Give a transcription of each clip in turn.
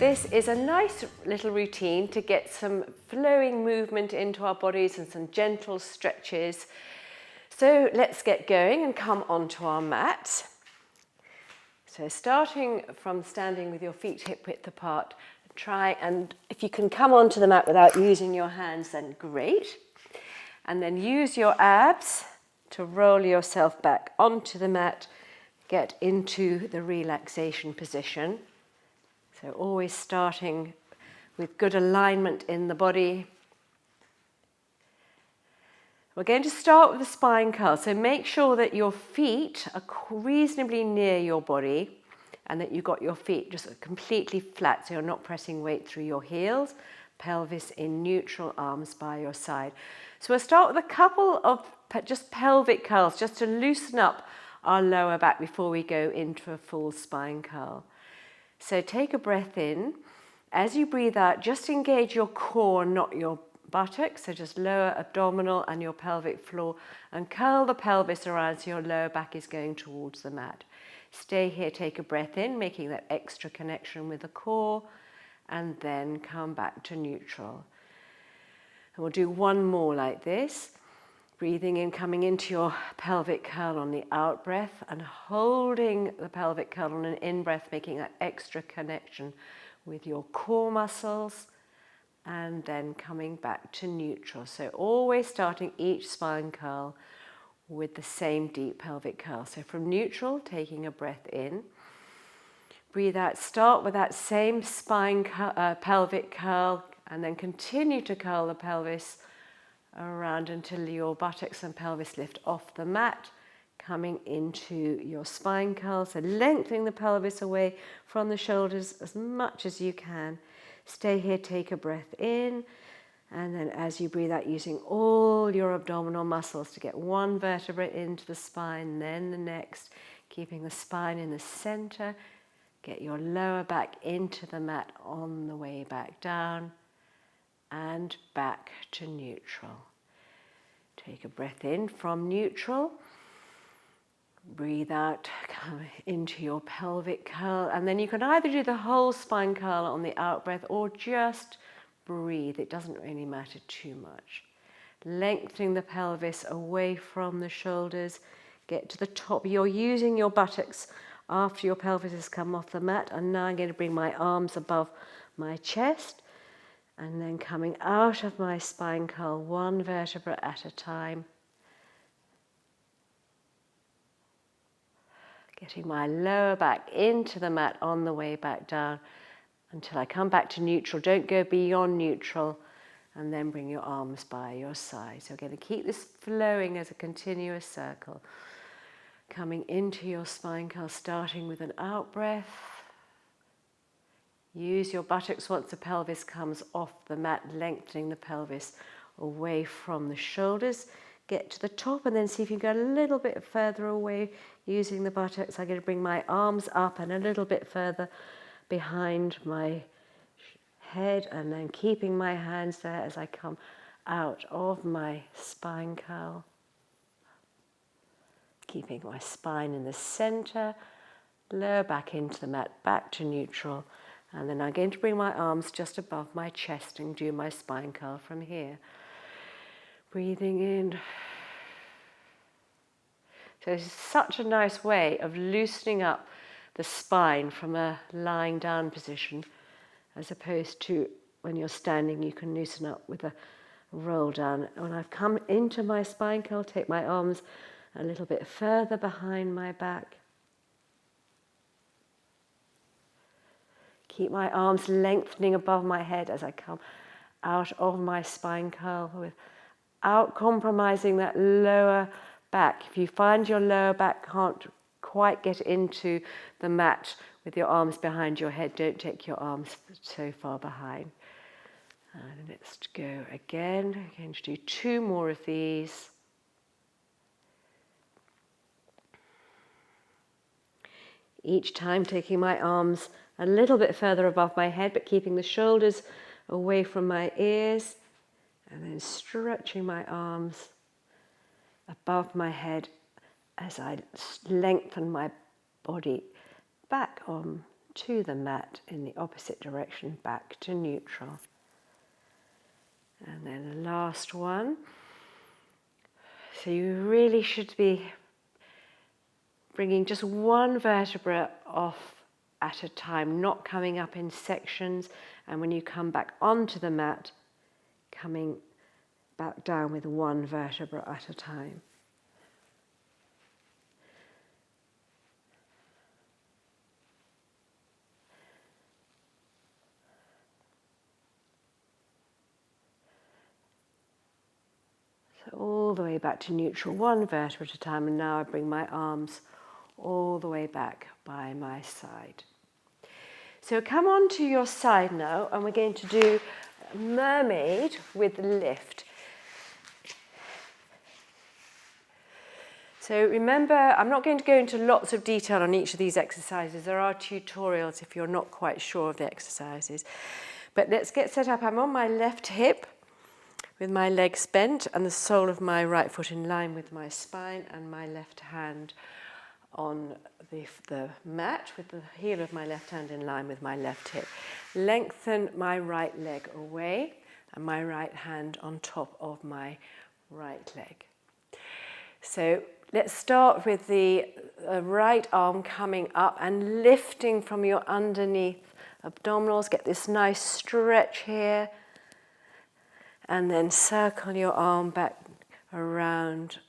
This is a nice little routine to get some flowing movement into our bodies and some gentle stretches. So let's get going and come onto our mat. So starting from standing with your feet hip width apart, try and if you can come onto the mat without using your hands, then great. And then use your abs to roll yourself back onto the mat, get into the relaxation position. So always starting with good alignment in the body. We're going to start with the spine curl. So make sure that your feet are reasonably near your body and that you've got your feet just completely flat so you're not pressing weight through your heels, pelvis in neutral, arms by your side. So we'll start with a couple of just pelvic curls just to loosen up our lower back before we go into a full spine curl. So take a breath in. As you breathe out, just engage your core, not your buttocks. So just lower abdominal and your pelvic floor and curl the pelvis around so your lower back is going towards the mat. Stay here, take a breath in, making that extra connection with the core, and then come back to neutral. And we'll do one more like this. Breathing in, coming into your pelvic curl on the out breath and holding the pelvic curl on an in breath, making that extra connection with your core muscles, and then coming back to neutral. So always starting each spine curl with the same deep pelvic curl. So from neutral, taking a breath in. Breathe out, start with that same spine pelvic curl, and then continue to curl the pelvis around until your buttocks and pelvis lift off the mat, coming into your spine curl. So lengthening the pelvis away from the shoulders as much as you can. Stay here, take a breath in, and then as you breathe out, using all your abdominal muscles to get one vertebra into the spine, then the next, keeping the spine in the center. Get your lower back into the mat on the way back down and back to neutral. Take a breath in from neutral. Breathe out, come into your pelvic curl, and then you can either do the whole spine curl on the out breath or just breathe. It doesn't really matter too much. Lengthening the pelvis away from the shoulders. Get to the top. You're using your buttocks after your pelvis has come off the mat, and now I'm going to bring my arms above my chest. And then coming out of my spine curl, one vertebra at a time. Getting my lower back into the mat on the way back down until I come back to neutral. Don't go beyond neutral, and then bring your arms by your side. So we're going to keep this flowing as a continuous circle. Coming into your spine curl, starting with an out breath. Use your buttocks once the pelvis comes off the mat, lengthening the pelvis away from the shoulders. Get to the top and then see if you can go a little bit further away using the buttocks. I'm going to bring my arms up and a little bit further behind my head, and then keeping my hands there as I come out of my spine curl. Keeping my spine in the center, lower back into the mat, back to neutral. And then I'm going to bring my arms just above my chest and do my spine curl from here. Breathing in. So it's such a nice way of loosening up the spine from a lying down position, as opposed to when you're standing, you can loosen up with a roll down. When I've come into my spine curl, take my arms a little bit further behind my back. Keep my arms lengthening above my head as I come out of my spine curl without compromising that lower back. If you find your lower back can't quite get into the mat with your arms behind your head, don't take your arms so far behind. And let's go again. I'm going to do two more of these. Each time taking my arms a little bit further above my head, but keeping the shoulders away from my ears, and then stretching my arms above my head as I lengthen my body back on to the mat in the opposite direction, back to neutral. And then the last one. So you really should be bringing just one vertebra off at a time, not coming up in sections. And when you come back onto the mat, coming back down with one vertebra at a time. So all the way back to neutral, one vertebra at a time, and now I bring my arms all the way back by my side. So come on to your side now, and we're going to do mermaid with lift. So remember, I'm not going to go into lots of detail on each of these exercises. There are tutorials if you're not quite sure of the exercises. But let's get set up. I'm on my left hip with my legs bent and the sole of my right foot in line with my spine, and my left hand on the mat with the heel of my left hand in line with my left hip. Lengthen my right leg away and my right hand on top of my right leg. So let's start with the right arm coming up and lifting from your underneath abdominals. Get this nice stretch here. And then circle your arm back around,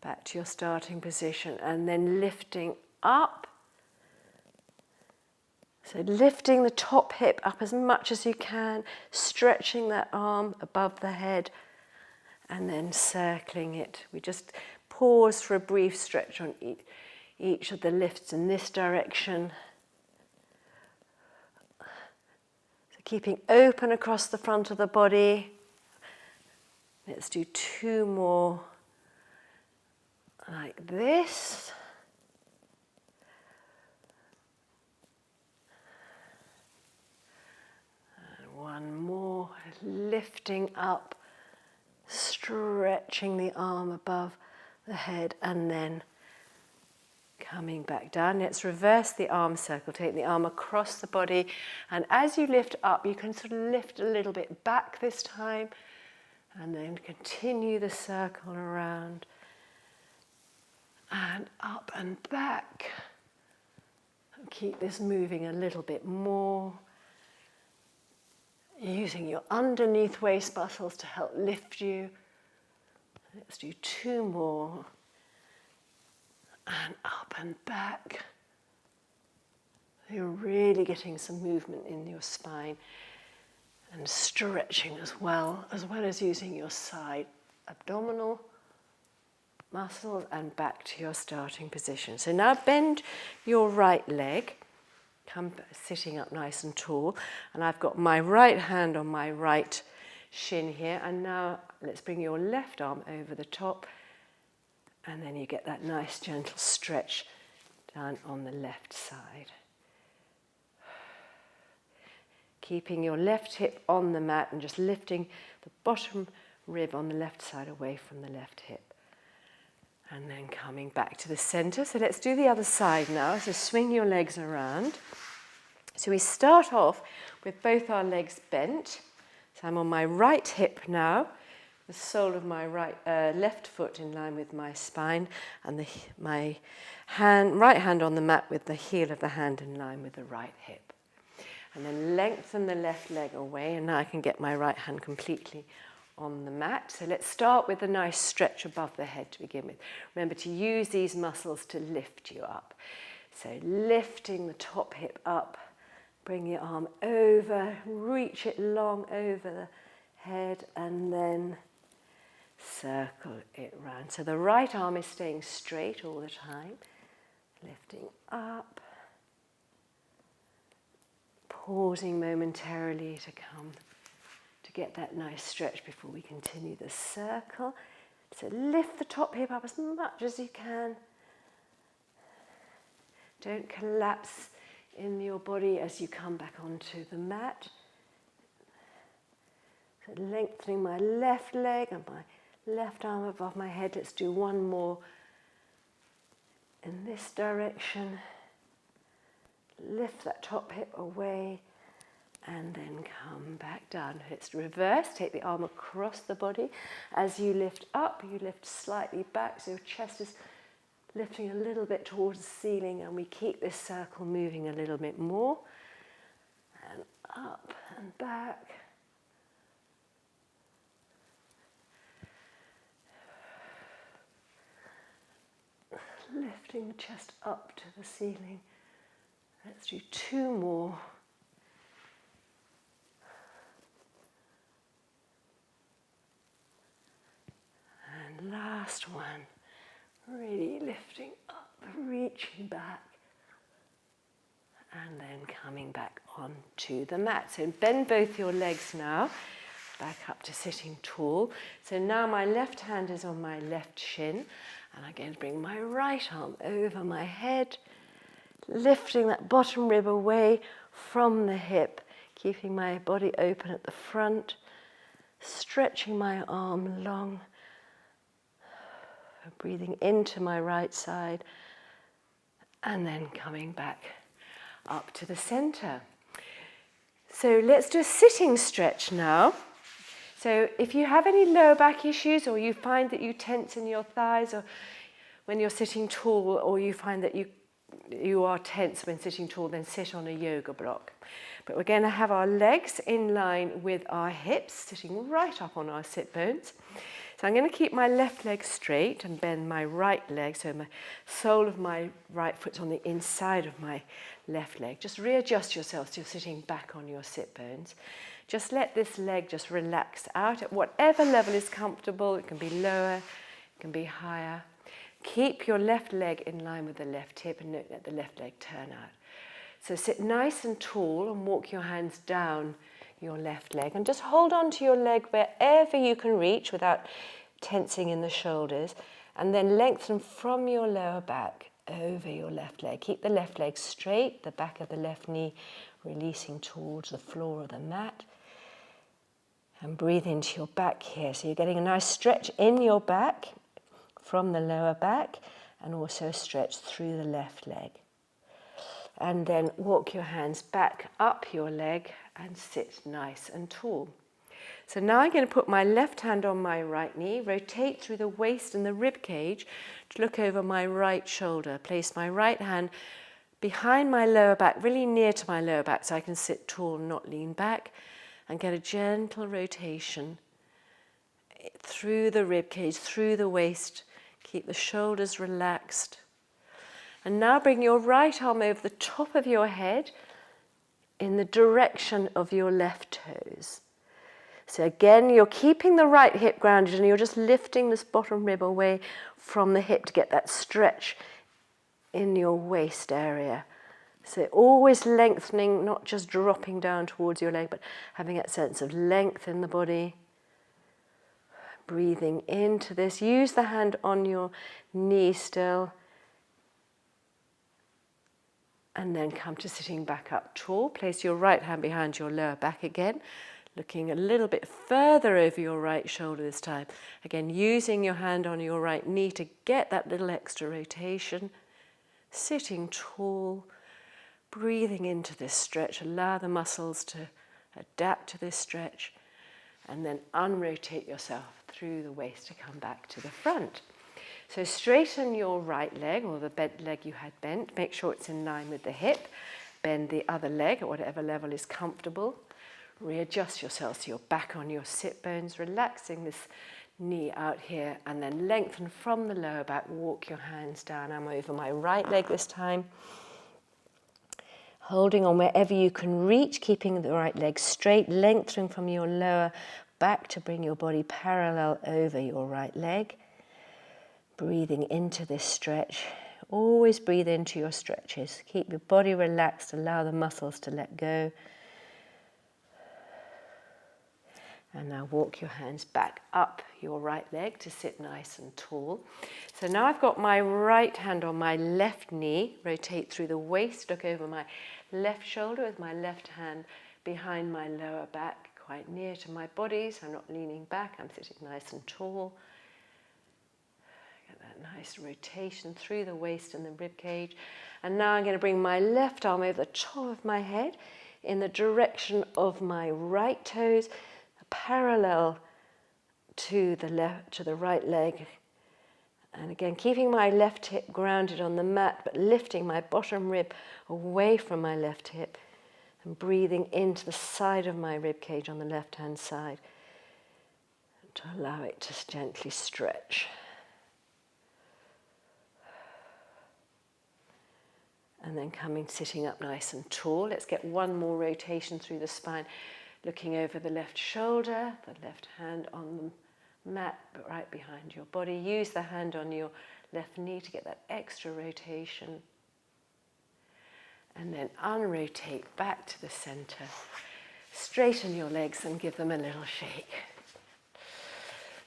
back to your starting position, and then lifting up. So lifting the top hip up as much as you can, stretching that arm above the head, and then circling it. We just pause for a brief stretch on each of the lifts in this direction. So keeping open across the front of the body. Let's do 2 more like this. And 1 more, lifting up, stretching the arm above the head, and then coming back down. Let's reverse the arm circle. Take the arm across the body, and as you lift up, you can sort of lift a little bit back this time. And then continue the circle around and up and back. And keep this moving a little bit more. Using your underneath waist muscles to help lift you. Let's do 2 more. And up and back. You're really getting some movement in your spine. And stretching as well as using your side abdominal muscles, and back to your starting position. So now bend your right leg, come sitting up nice and tall, and I've got my right hand on my right shin here, and now let's bring your left arm over the top, and then you get that nice gentle stretch down on the left side. Keeping your left hip on the mat and just lifting the bottom rib on the left side away from the left hip. And then coming back to the center. So let's do the other side now. So swing your legs around. So we start off with both our legs bent. So I'm on my right hip now, the sole of my left foot in line with my spine, and my right hand on the mat with the heel of the hand in line with the right hip. And then lengthen the left leg away, and now I can get my right hand completely on the mat. So let's start with a nice stretch above the head to begin with. Remember to use these muscles to lift you up. So lifting the top hip up, bring your arm over, reach it long over the head, and then circle it round. So the right arm is staying straight all the time, lifting up. Pausing momentarily to get that nice stretch before we continue the circle. So lift the top hip up as much as you can. Don't collapse in your body as you come back onto the mat. So lengthening my left leg and my left arm above my head. Let's do 1 more in this direction. lift that top hip away, and then come back down. It's reverse. Take the arm across the body. As you lift up, you lift slightly back, so your chest is lifting a little bit towards the ceiling, and we keep this circle moving a little bit more. And up and back. Lifting the chest up to the ceiling. Let's do 2 more. And last one. Really lifting up, reaching back. And then coming back onto the mat. So bend both your legs now. Back up to sitting tall. So now my left hand is on my left shin. And I'm going to bring my right arm over my head, lifting that bottom rib away from the hip, keeping my body open at the front, stretching my arm long, breathing into my right side, and then coming back up to the center. So let's do a sitting stretch now. So if you have any lower back issues, or you find that you tense in your thighs, or when you're sitting tall, or you find that you are tense when sitting tall, then sit on a yoga block. But we're going to have our legs in line with our hips, sitting right up on our sit bones. So I'm going to keep my left leg straight and bend my right leg, so my sole of my right foot's on the inside of my left leg. Just readjust yourself so you're sitting back on your sit bones. Just let this leg just relax out at whatever level is comfortable. It can be lower, it can be higher. Keep your left leg in line with the left hip and don't let the left leg turn out. So sit nice and tall and walk your hands down your left leg and just hold on to your leg wherever you can reach without tensing in the shoulders, and then lengthen from your lower back over your left leg. Keep the left leg straight, the back of the left knee releasing towards the floor of the mat. And breathe into your back here. So you're getting a nice stretch in your back from the lower back, and also stretch through the left leg. And then walk your hands back up your leg and sit nice and tall. So now I'm going to put my left hand on my right knee, rotate through the waist and the rib cage to look over my right shoulder. Place my right hand behind my lower back, really near to my lower back, so I can sit tall and not lean back, and get a gentle rotation through the rib cage, through the waist. Keep the shoulders relaxed. And now bring your right arm over the top of your head in the direction of your left toes. So again, you're keeping the right hip grounded and you're just lifting this bottom rib away from the hip to get that stretch in your waist area. So always lengthening, not just dropping down towards your leg, but having that sense of length in the body. Breathing into this. Use the hand on your knee still. And then come to sitting back up tall. Place your right hand behind your lower back again. Looking a little bit further over your right shoulder this time. Again, using your hand on your right knee to get that little extra rotation. Sitting tall. Breathing into this stretch. Allow the muscles to adapt to this stretch. And then unrotate yourself through the waist to come back to the front. So straighten your right leg, or the bent leg you had bent. Make sure it's in line with the hip. Bend the other leg at whatever level is comfortable. Readjust yourself so you're back on your sit bones, relaxing this knee out here, and then lengthen from the lower back. Walk your hands down. I'm over my right leg this time. Holding on wherever you can reach, keeping the right leg straight, lengthening from your lower back to bring your body parallel over your right leg. Breathing into this stretch. Always breathe into your stretches. Keep your body relaxed, allow the muscles to let go. And now walk your hands back up your right leg to sit nice and tall. So now I've got my right hand on my left knee. Rotate through the waist, look over my left shoulder with my left hand behind my lower back, quite near to my body, so I'm not leaning back, I'm sitting nice and tall. Get that nice rotation through the waist and the rib cage. And now I'm going to bring my left arm over the top of my head in the direction of my right toes, parallel to the right leg. And again, keeping my left hip grounded on the mat, but lifting my bottom rib away from my left hip and breathing into the side of my rib cage on the left-hand side to allow it to gently stretch. And then sitting up nice and tall. Let's get one more rotation through the spine, looking over the left shoulder, the left hand on the mat, but right behind your body. Use the hand on your left knee to get that extra rotation. And then unrotate back to the center. Straighten your legs and give them a little shake.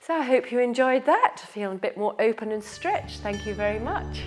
So I hope you enjoyed that. Feel a bit more open and stretched. Thank you very much.